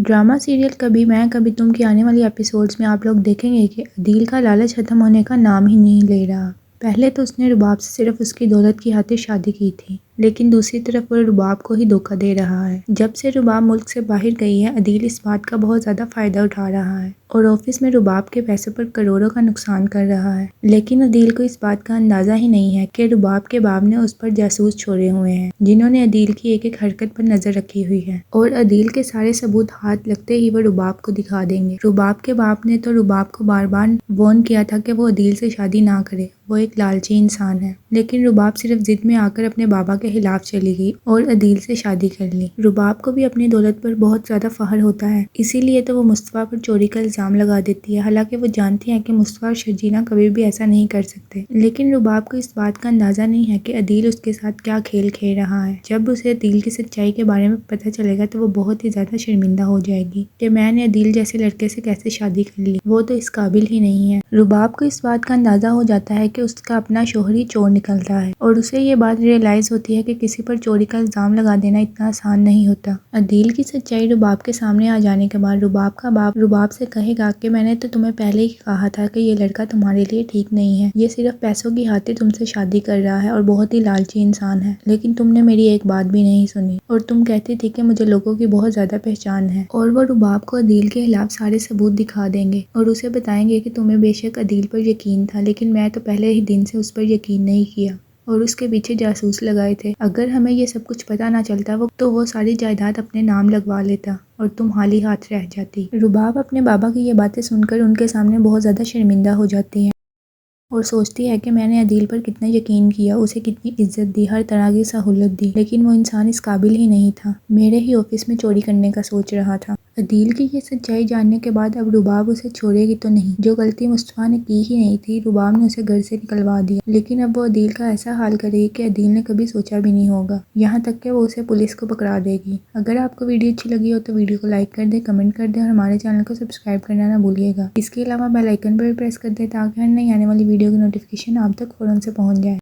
Drama serial कभी मैं कभी तुम की आने वाली एपिसोड्स में आप लोग देखेंगे कि अदील का लालच खत्म होने का नाम ही नहीं ले रहा। पहले तो उसने रुबाब से सिर्फ उसकी दौलत की खातिर शादी की थी, लेकिन दूसरी तरफ वो रुबाब को ही धोखा दे रहा है। जब से रुबाब मुल्क से बाहर गई है, अदील इस बात का बहुत ज्यादा फायदा उठा रहा है और ऑफिस में रुबाब के पैसों पर करोड़ों का नुकसान कर रहा है। लेकिन अदील को इस बात का अंदाजा ही नहीं है कि रुबाब के बाप ने उस पर जासूस छोड़े हुए हैं, जिन्होंने अदील की एक एक हरकत पर नजर रखी हुई है और अदील के सारे सबूत हाथ लगते ही वो रुबाब को दिखा देंगे। रुबाब के बाप ने तो रुबाब को बार बार वार्न किया था कि वो अदील से शादी ना करे, वो एक लालची इंसान है, लेकिन रुबाब सिर्फ जिद में आकर अपने बाबा के खिलाफ चली गई और अदील से शादी कर ली। रुबाब को भी अपनी दौलत पर बहुत ज्यादा फख्र होता है, इसीलिए तो वो मुस्तफा पर चोरी का इल्जाम लगा देती है, हालांकि वो जानती है कि मुस्तफा और शर्जीना कभी भी ऐसा नहीं कर सकते। लेकिन रुबाब को इस बात का अंदाजा नहीं है कि अदील उसके साथ क्या खेल खेल रहा है। जब उसे अदील की सच्चाई के बारे में पता चलेगा तो वो बहुत ही ज्यादा शर्मिंदा हो जाएगी कि मैंने अदील जैसे लड़के से कैसे शादी कर ली, वो तो इस काबिल ही नहीं है। रुबाब को इस बात का अंदाजा हो जाता है कि उसका अपना शोहर ही चोर निकलता है और उसे ये बात रियलाइज होती है कि किसी पर चोरी का इल्जाम लगा देना इतना आसान नहीं होता। अदील की सच्चाई रुबाब के सामने आ जाने के बाद रुबाब का बाप रुबाब से कहेगा कि मैंने तो तुम्हें पहले ही कहा था कि ये लड़का तुम्हारे लिए ठीक नहीं है, ये सिर्फ पैसों की खातिर तुमसे शादी कर रहा है और बहुत ही लालची इंसान है, लेकिन तुमने मेरी एक बात भी नहीं सुनी और तुम कहती थी कि मुझे लोगों की बहुत ज्यादा पहचान है। और वो रुबाब को अदील के खिलाफ सारे सबूत दिखा देंगे और उसे बताएंगे कि तुम्हें बेशक अदील पर यकीन था, लेकिन मैं तो पहले ही दिन से उस पर यकीन नहीं किया और उसके पीछे जासूस लगाए थे। अगर हमें ये सब कुछ पता ना चलता वो सारी जायदाद अपने नाम लगवा लेता और तुम खाली हाथ रह जाती। रुबाब अपने बाबा की ये बातें सुनकर उनके सामने बहुत ज्यादा शर्मिंदा हो जाती है और सोचती है कि मैंने अदील पर कितना यकीन किया, उसे कितनी इज्जत दी, हर तरह की सहूलत दी, लेकिन वो इंसान इस काबिल ही नहीं था, मेरे ही ऑफिस में चोरी करने का सोच रहा था। अदील की ये सच्चाई जानने के बाद अब रुबाब उसे छोड़ेगी तो नहीं। जो गलती मुस्तफा ने की ही नहीं थी, रुबाब ने उसे घर से निकलवा दिया, लेकिन अब वो अदील का ऐसा हाल करेगी कि अदील ने कभी सोचा भी नहीं होगा, यहाँ तक कि वो उसे पुलिस को पकड़ा देगी। अगर आपको वीडियो अच्छी लगी हो तो वीडियो को लाइक कर दे, कमेंट कर दे और हमारे चैनल को सब्सक्राइब करना ना भूलिएगा। इसके अलावा बेल आइकन पर भी प्रेस कर दे ताकि हर नई आने वाली वीडियो की नोटिफिकेशन आप तक फौरन से पहुंच जाए।